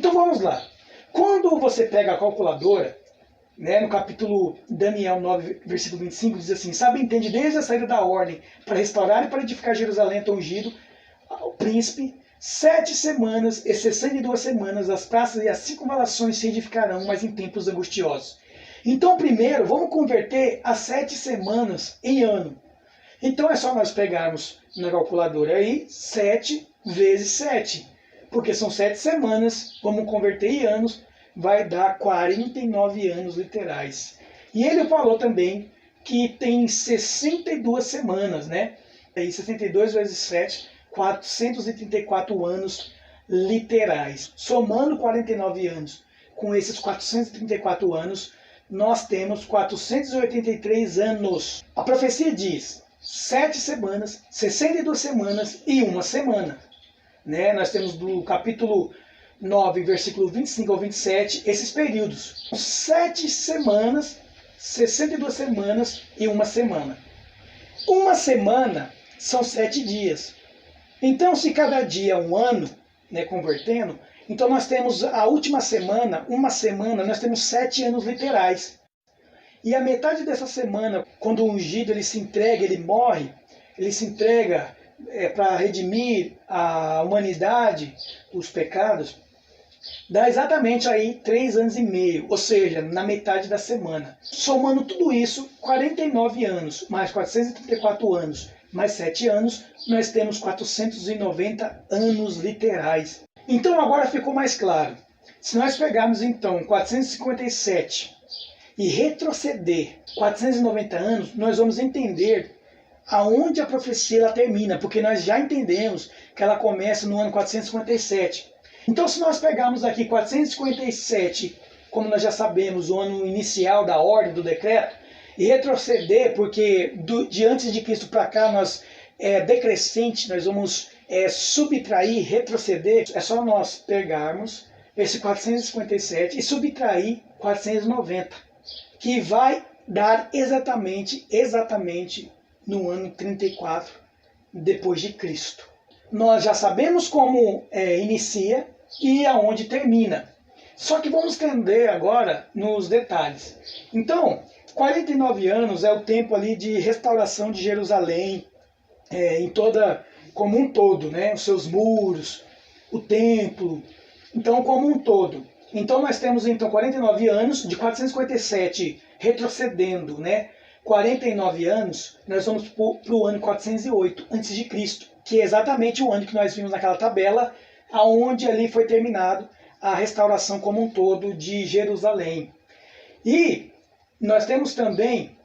Então vamos lá. Quando você pega a calculadora, né, no capítulo Daniel 9, versículo 25, diz assim: sabe, entende desde a saída da ordem para restaurar e para edificar Jerusalém até ungido, o príncipe, 7 semanas e 62 semanas as praças e as circunvalações se edificarão, mas em tempos angustiosos. Então primeiro vamos converter as 7 semanas em ano. Então é só nós pegarmos na calculadora aí 7 vezes 7, porque são 7 semanas, vamos converter em anos, vai dar 49 anos literais. E ele falou também que tem 62 semanas, né? Aí 62 vezes 7, 434 anos literais. Somando 49 anos com esses 434 anos, nós temos 483 anos. A profecia diz 7 semanas, 62 semanas e 1 semana. Né? Nós temos do capítulo 9, versículo 25 ao 27, esses períodos. 7 semanas, 62 semanas e 1 semana. 1 semana são 7 dias. Então, se cada dia é um ano, né, convertendo, então nós temos a última semana, 1 semana, nós temos 7 anos literais. E a metade dessa semana, quando o ungido ele se entrega, ele morre, ele se entrega para redimir a humanidade, os pecados, dá exatamente aí 3 anos e meio, ou seja, na metade da semana. Somando tudo isso, 49 anos, mais 434 anos, mais 7 anos, nós temos 490 anos literais. Então agora ficou mais claro. Se nós pegarmos então 457 e retroceder 490 anos, nós vamos entender aonde a profecia ela termina, porque nós já entendemos que ela começa no ano 457. Então, se nós pegarmos aqui 457, como nós já sabemos, o ano inicial da ordem, do decreto, e retroceder, porque de antes de Cristo para cá, nós decrescente, nós vamos subtrair, retroceder, é só nós pegarmos esse 457 e subtrair 490, que vai dar exatamente no ano 34 depois de Cristo. Nós já sabemos como inicia e aonde termina. Só que vamos entender agora nos detalhes. Então, 49 anos é o tempo ali de restauração de Jerusalém, como um todo, né? Os seus muros, o templo, então como um todo. Então nós temos então 49 anos, de 457 retrocedendo, né? 49 anos, nós vamos para o ano 408 a.C., que é exatamente o ano que nós vimos naquela tabela, aonde ali foi terminado a restauração como um todo de Jerusalém. E nós temos também,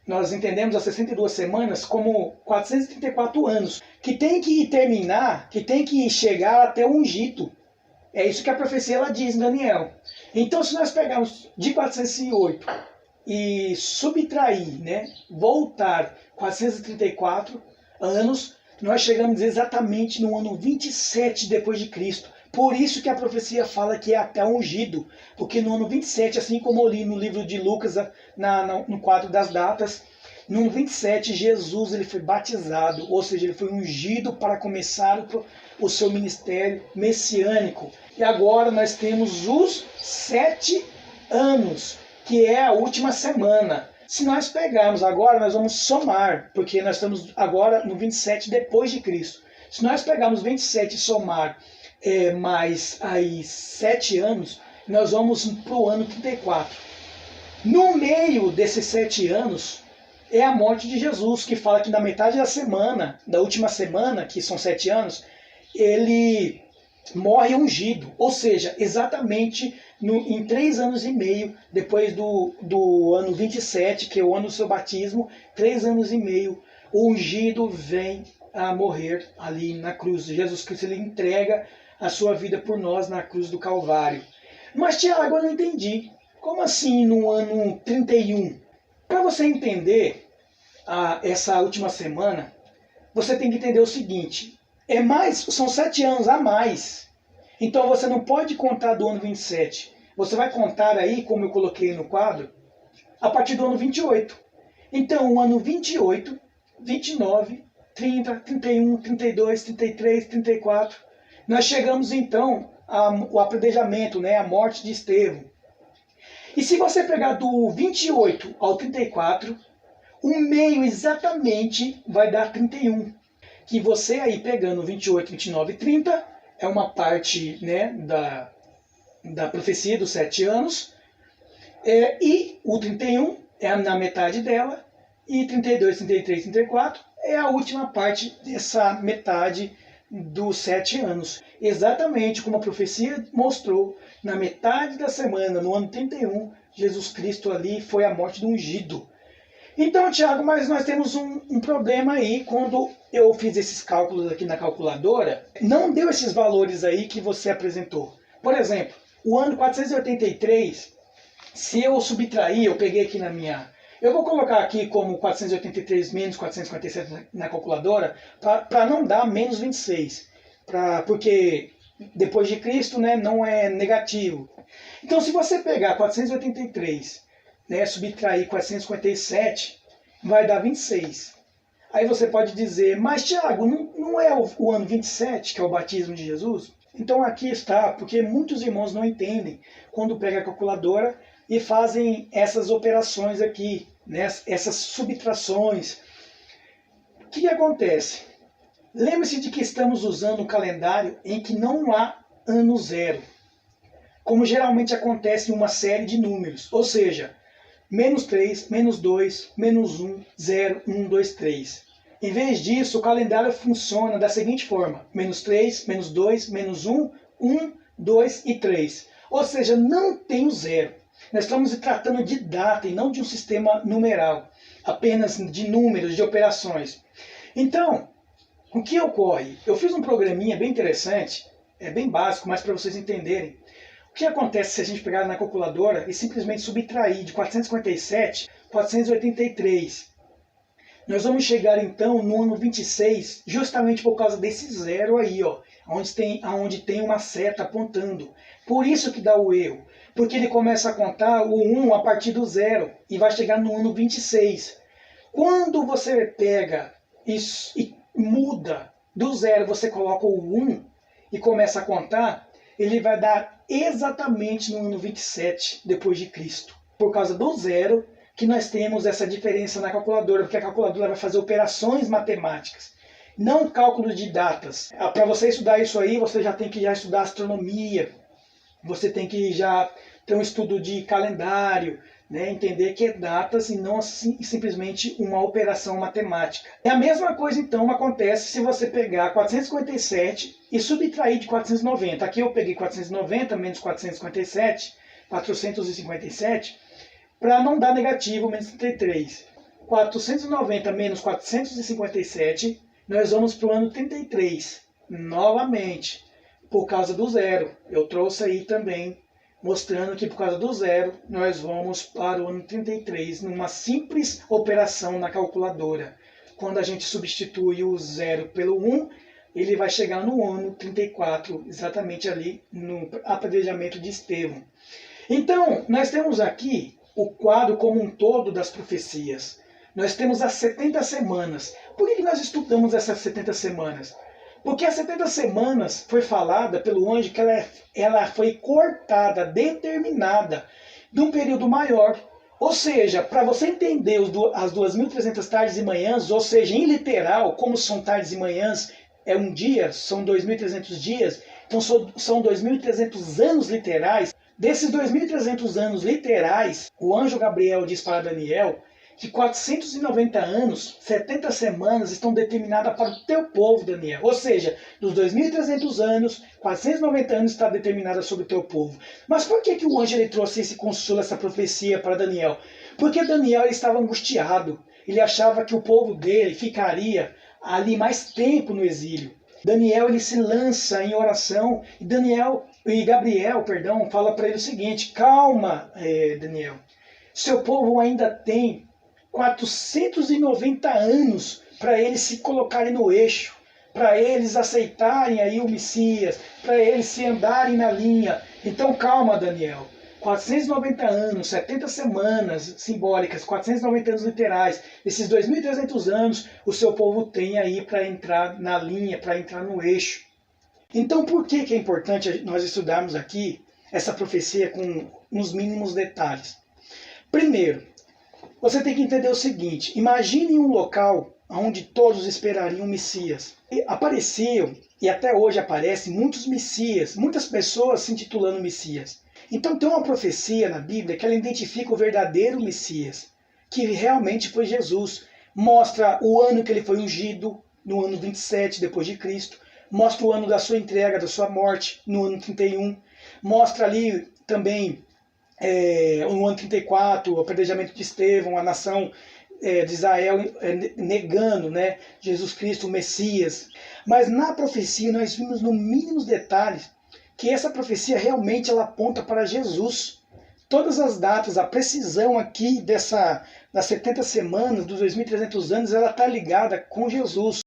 nós entendemos as 62 semanas como 434 anos, que tem que terminar, que tem que chegar até o ungido. É isso que a profecia ela diz em Daniel. Então, se nós pegarmos de 408 e subtrair, né, voltar 434 anos, nós chegamos exatamente no ano 27 depois de Cristo. Por isso que a profecia fala que é até ungido, porque no ano 27, assim como eu li no livro de Lucas, no quadro das datas, no ano 27 Jesus ele foi batizado, ou seja, ele foi ungido para começar o seu ministério messiânico. E agora nós temos os 7 anos, que é a última semana. Se nós pegarmos agora, nós vamos somar, porque nós estamos agora no 27 depois de Cristo. Se nós pegarmos 27 e somar mais aí 7 anos, nós vamos para o ano 34. No meio desses 7 anos é a morte de Jesus, que fala que na metade da semana, da última semana, que são 7 anos, ele morre ungido, ou seja, exatamente em 3 anos e meio, depois do ano 27, que é o ano do seu batismo, 3 anos e meio, o ungido vem a morrer ali na cruz. Jesus Cristo ele entrega a sua vida por nós na cruz do Calvário. Mas, Tiago, eu não entendi. Como assim no ano 31? Para você entender essa última semana, você tem que entender o seguinte. São 7 anos a mais. Então você não pode contar do ano 27. Você vai contar aí, como eu coloquei no quadro, a partir do ano 28. Então o ano 28, 29, 30, 31, 32, 33, 34. Nós chegamos então o apedrejamento, né, a morte de Estevão. E se você pegar do 28 ao 34, o meio exatamente vai dar 31. Que você aí pegando 28, 29 e 30, é uma parte, né, da profecia dos 7 anos, e o 31 é na metade dela, e 32, 33, 34 é a última parte dessa metade dos 7 anos. Exatamente como a profecia mostrou, na metade da semana, no ano 31, Jesus Cristo ali foi a morte do ungido. Então, Tiago, mas nós temos um problema aí. Quando eu fiz esses cálculos aqui na calculadora, não deu esses valores aí que você apresentou. Por exemplo, o ano 483, se eu subtrair, eu peguei aqui na minha... Eu vou colocar aqui como 483 menos 457 na calculadora, para não dar menos 26. Porque depois de Cristo, né, não é negativo. Então, se você pegar 483, né, subtrair 457, vai dar 26. Aí você pode dizer, mas Tiago, não é o ano 27, que é o batismo de Jesus? Então aqui está, porque muitos irmãos não entendem quando pegam a calculadora e fazem essas operações aqui, né, essas subtrações. O que acontece? Lembre-se de que estamos usando um calendário em que não há ano zero, como geralmente acontece em uma série de números, ou seja, menos 3, menos 2, menos 1, 0, 1, 2, 3. Em vez disso, o calendário funciona da seguinte forma: menos 3, menos 2, menos 1, 1, 2 e 3. Ou seja, não tem o zero. Nós estamos tratando de data e não de um sistema numeral, apenas de números, de operações. Então, o que ocorre? Eu fiz um programinha bem interessante, é bem básico, mas para vocês entenderem. O que acontece se a gente pegar na calculadora e simplesmente subtrair de 457, 483? Nós vamos chegar então no ano 26, justamente por causa desse zero aí, ó, onde tem uma seta apontando. Por isso que dá o erro, porque ele começa a contar o 1 a partir do zero e vai chegar no ano 26. Quando você pega isso e muda do zero, você coloca o 1 e começa a contar, ele vai dar exatamente no ano 27 depois de Cristo. Por causa do zero que nós temos essa diferença na calculadora, porque a calculadora vai fazer operações matemáticas, não cálculo de datas. Para você estudar isso aí, você já tem que já estudar astronomia, você tem que já ter um estudo de calendário, né, entender que é datas e não simplesmente uma operação matemática. E a mesma coisa então acontece se você pegar 457 e subtrair de 490. Aqui eu peguei 490 menos 457, 457, para não dar negativo, menos 33. 490 menos 457, nós vamos para o ano 33, novamente, por causa do zero. Eu trouxe aí também, mostrando que por causa do zero, nós vamos para o ano 33, numa simples operação na calculadora. Quando a gente substitui o zero pelo 1, ele vai chegar no ano 34, exatamente ali no apedrejamento de Estevão. Então, nós temos aqui o quadro como um todo das profecias. Nós temos as 70 semanas. Por que nós estudamos essas 70 semanas? Porque as 70 semanas foi falada pelo anjo que ela foi cortada, determinada, de um período maior. Ou seja, para você entender as 2.300 tardes e manhãs, ou seja, em literal, como são tardes e manhãs, é um dia, são 2.300 dias, então são 2.300 anos literais. Desses 2.300 anos literais, o anjo Gabriel diz para Daniel que 490 anos, 70 semanas estão determinadas para o teu povo, Daniel. Ou seja, dos 2.300 anos, 490 anos está determinada sobre o teu povo. Mas por que o anjo ele trouxe esse consolo, essa profecia para Daniel? Porque Daniel ele estava angustiado. Ele achava que o povo dele ficaria ali mais tempo no exílio. Daniel ele se lança em oração e Gabriel, fala para ele o seguinte: calma, Daniel, seu povo ainda tem 490 anos para eles se colocarem no eixo, para eles aceitarem aí o Messias, para eles se andarem na linha. Então calma, Daniel. 490 anos, 70 semanas simbólicas, 490 anos literais, esses 2.300 anos o seu povo tem aí para entrar na linha, para entrar no eixo. Então, por que é importante nós estudarmos aqui essa profecia nos mínimos detalhes? Primeiro, você tem que entender o seguinte: imagine um local onde todos esperariam um Messias. E apareciam, e até hoje aparecem, muitos Messias, muitas pessoas se intitulando Messias. Então tem uma profecia na Bíblia que ela identifica o verdadeiro Messias, que realmente foi Jesus. Mostra o ano que ele foi ungido, no ano 27 depois de Cristo. Mostra o ano da sua entrega, da sua morte, no ano 31. Mostra ali também no ano 34, o apedrejamento de Estevão, a nação de Israel negando, né, Jesus Cristo, o Messias. Mas na profecia nós vimos no mínimos detalhes que essa profecia realmente ela aponta para Jesus. Todas as datas, a precisão aqui das 70 semanas, dos 2.300 anos, ela está ligada com Jesus.